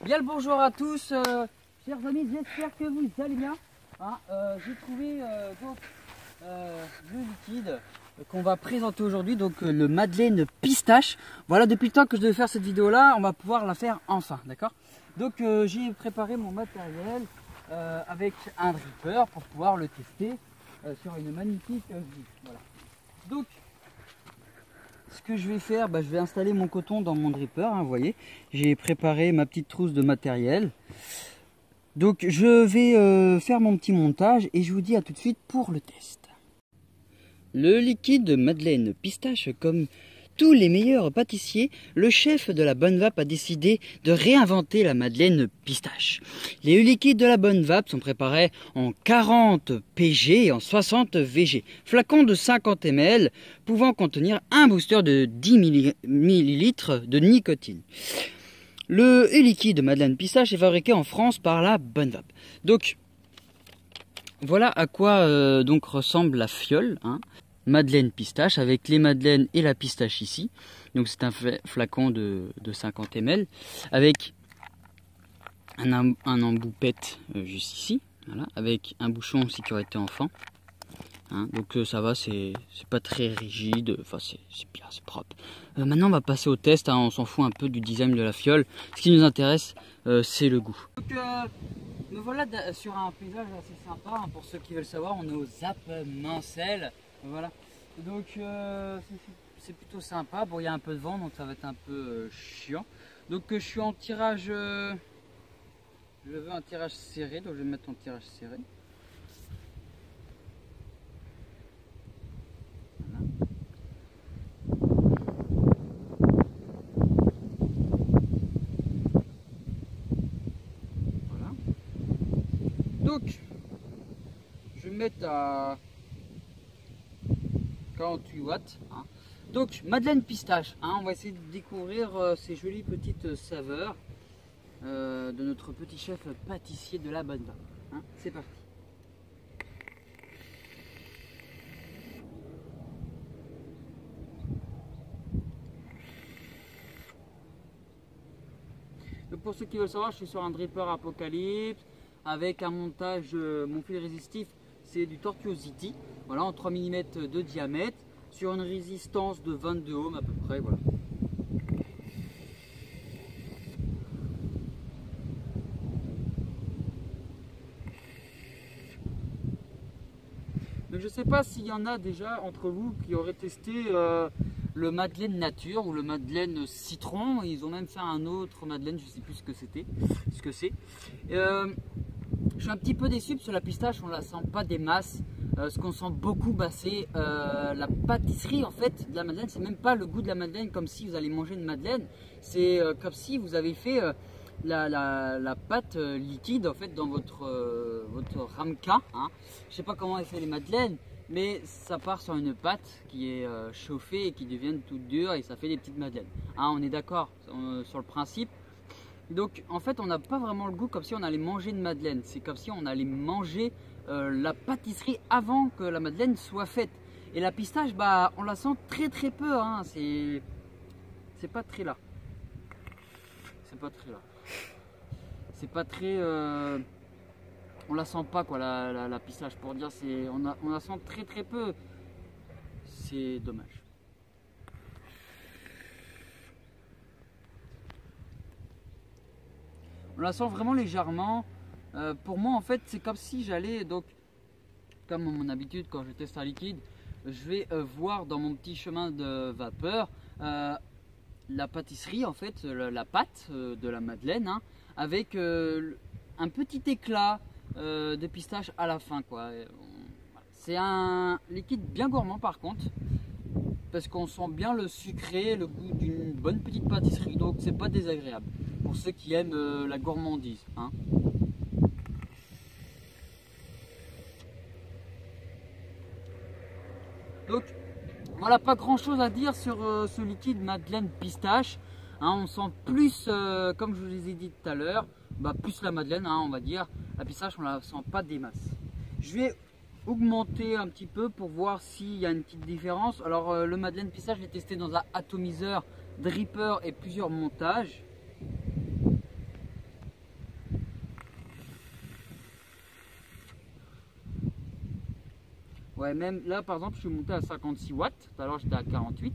Bien le bonjour à tous, chers amis, j'espère que vous allez bien. J'ai trouvé le liquide qu'on va présenter aujourd'hui, donc le Madeleine pistache. Voilà, depuis le temps que je devais faire cette vidéo là, on va pouvoir la faire enfin, d'accord. Donc j'ai préparé mon matériel avec un dripper pour pouvoir le tester sur une magnifique vue. Voilà. Donc ce que je vais faire, je vais installer mon coton dans mon dripper, vous voyez. J'ai préparé ma petite trousse de matériel. Donc je vais faire mon petit montage et je vous dis à tout de suite pour le test. Le liquide Madeleine pistache, comme tous les meilleurs pâtissiers, le chef de la Bonne Vape a décidé de réinventer la Madeleine pistache. Les liquides de la Bonne Vape sont préparés en 40 PG et en 60 VG, flacons de 50 ml pouvant contenir un booster de 10 ml de nicotine. Le liquide Madeleine pistache est fabriqué en France par la Bonne Vape. Donc voilà à quoi donc ressemble la fiole, Madeleine pistache avec les madeleines et la pistache ici. Donc c'est un flacon de 50 ml avec un embout-pète juste ici, voilà, avec un bouchon sécurité enfant. Donc ça va, c'est pas très rigide, enfin c'est bien, c'est propre. Maintenant on va passer au test, on s'en fout un peu du design de la fiole. Ce qui nous intéresse, c'est le goût. Donc nous voilà sur un paysage assez sympa, pour ceux qui veulent savoir, on est aux Appenmansel. Voilà, donc c'est plutôt sympa. Bon, il y a un peu de vent, donc ça va être un peu chiant. Donc je suis en tirage, je veux un tirage serré, donc je vais mettre en tirage serré. Voilà. Donc je vais mettre à 48 watts. Donc Madeleine pistache, on va essayer de découvrir ces jolies petites saveurs de notre petit chef pâtissier de la Bonne Vape. C'est parti. Donc pour ceux qui veulent savoir, je suis sur un dripper Apocalypse avec un montage, mon fil résistif c'est du Tortuosity, voilà, en 3 mm de diamètre sur une résistance de 22 ohms à peu près, voilà. Donc je ne sais pas s'il y en a déjà entre vous qui auraient testé le Madeleine nature ou le Madeleine citron. Ils ont même fait un autre Madeleine, je ne sais plus ce que c'est. Je suis un petit peu déçu parce que la pistache on la sent pas des masses. Ce qu'on sent beaucoup, c'est la pâtisserie en fait de la Madeleine. C'est même pas le goût de la Madeleine comme si vous allez manger une Madeleine. C'est comme si vous avez fait la pâte liquide en fait dans votre ramequin. Je sais pas comment elle fait les madeleines, mais ça part sur une pâte qui est chauffée et qui devient toute dure et ça fait des petites madeleines. On est d'accord sur le principe. Donc en fait on n'a pas vraiment le goût comme si on allait manger une madeleine. C'est comme si on allait manger la pâtisserie avant que la madeleine soit faite. Et la pistache, on la sent très peu. C'est pas très là. C'est pas très là. C'est pas très, on la sent pas quoi la pistache, pour dire, on la sent très peu. C'est dommage. On la sent vraiment légèrement. Pour moi en fait c'est comme si j'allais, donc comme à mon habitude quand je teste un liquide, je vais voir dans mon petit chemin de vapeur la pâtisserie en fait, la pâte de la Madeleine, avec un petit éclat de pistache à la fin quoi. C'est un liquide bien gourmand par contre, parce qu'on sent bien le sucré, le goût d'une bonne petite pâtisserie, donc c'est pas désagréable pour ceux qui aiment la gourmandise. Donc voilà, pas grand chose à dire sur ce liquide Madeleine pistache. On sent plus, comme je vous les ai dit tout à l'heure, plus la Madeleine, on va dire. La pistache on la sent pas des masses. Je vais augmenter un petit peu pour voir s'il y a une petite différence. Alors le Madeleine pistache, je l'ai testé dans un atomiseur, dripper et plusieurs montages. Ouais, même là par exemple, je suis monté à 56 watts. Tout à l'heure, j'étais à 48.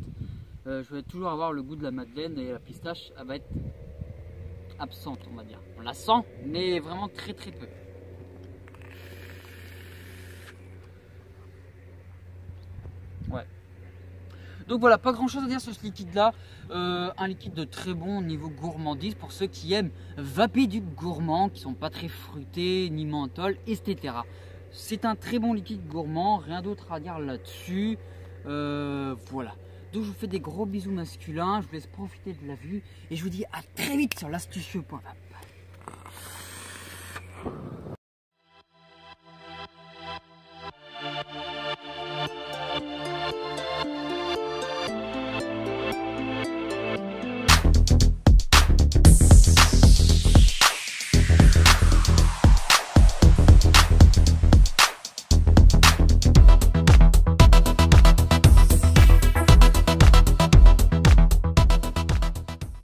Je vais toujours avoir le goût de la madeleine et la pistache, elle va être absente, on va dire. On la sent, mais vraiment très très peu. Ouais. Donc voilà, pas grand chose à dire sur ce liquide là. Un liquide de très bon niveau gourmandise pour ceux qui aiment vaper du gourmand, qui sont pas très fruités, ni menthol, etc. C'est un très bon liquide gourmand, rien d'autre à dire là-dessus. Voilà. Donc je vous fais des gros bisous masculins, je vous laisse profiter de la vue et je vous dis à très vite sur l'astucieux.va.